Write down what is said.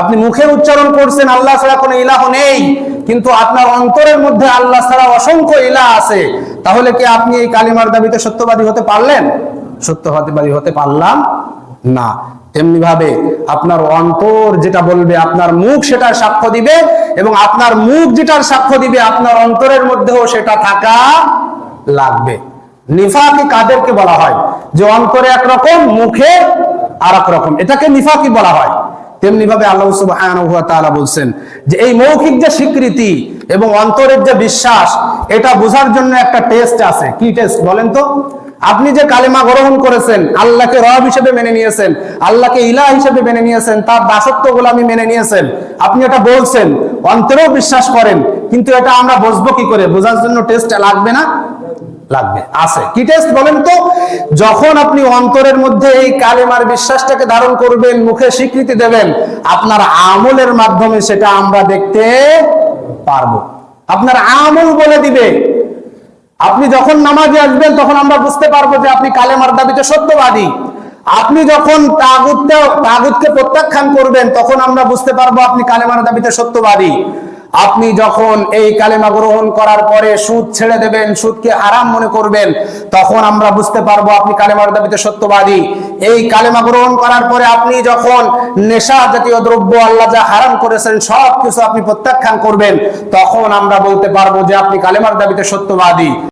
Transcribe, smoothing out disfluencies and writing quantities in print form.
আপনি মুখে উচ্চারণ করছেন আল্লাহ ছাড়া কোনো ইলাহ নেই, কিন্তু আপনার অন্তরের মধ্যে আল্লাহ ছাড়া অসংখ্য ইলাহ আছে, তাহলে কি আপনি এই কালিমার দাবিতে সত্যবাদী হতে পারলেন? সত্যবাদী হতে পারলাম না। তেমনি ভাবে আপনার অন্তর যেটা বলবে আপনার মুখ সেটার সাক্ষ্য দিবে, এবং আপনার মুখ যেটার সাক্ষ্য দিবে আপনার অন্তরের মধ্যেও সেটা থাকা লাগবে। নিফাকি কাদেরকে বলা হয়? যে অন্তরে একরকম মুখে আর এক রকম, এটাকে নিফাকি বলা হয়। তেমনি ভাবে আল্লাহ সুবহানাহু ওয়া তাআলা বলছেন যে এই মৌখিক যে স্বীকৃতি এবং অন্তরের যে বিশ্বাস, এটা বোঝার জন্য একটা টেস্ট আছে। কি টেস্ট বলেন তো? আপনি যে কালেমা গ্রহণ করেছেন, আল্লাহকে রব হিসেবে মেনে নিয়েছেন, আল্লাহকে ইলাহ হিসেবে মেনে নিয়েছেন, তার দাসত্ব গোলামি মেনে নিয়েছেন, আপনি এটা বলছেন, অন্তরেও বিশ্বাস করেন, কিন্তু এটা আমরা বুঝবো কি করে? বোঝার জন্য টেস্ট লাগবে না? লাগবে, আছে। কি টেস্ট বলেন তো? যখন আপনি অন্তরের মধ্যে এই কালেমার বিশ্বাসটাকে ধারণ করবেন, মুখে স্বীকৃতি দেবেন, আপনার আমলের মাধ্যমে সেটা আমরা দেখতে পারবো। আপনার আমল বলে দিবে। আপনি যখন নামাজে আসবেন তখন আমরা বুঝতে পারবো যে আপনি কালেমার দাবিতে সত্যবাদী। আপনি যখন তাগুতকে প্রত্যাখ্যান করবেন তখন আমরা বুঝতে পারবো আপনি কালেমার দাবিতে সত্যবাদী। আপনি যখন এই কালেমা গ্রহণ করার পরে সুদ ছেড়ে দেবেন, সুদকে হারাম মনে করবেন, তখন আমরা বুঝতে পারবো আপনি কালেমার দাবিতে সত্যবাদী। এই কালেমা গ্রহণ করার পরে আপনি যখন নেশা জাতীয় দ্রব্য আল্লাহ যা হারাম করেছেন সব কিছু আপনি প্রত্যাখ্যান করবেন, তখন আমরা বলতে পারবো যে আপনি কালেমার দাবিতে সত্যবাদী।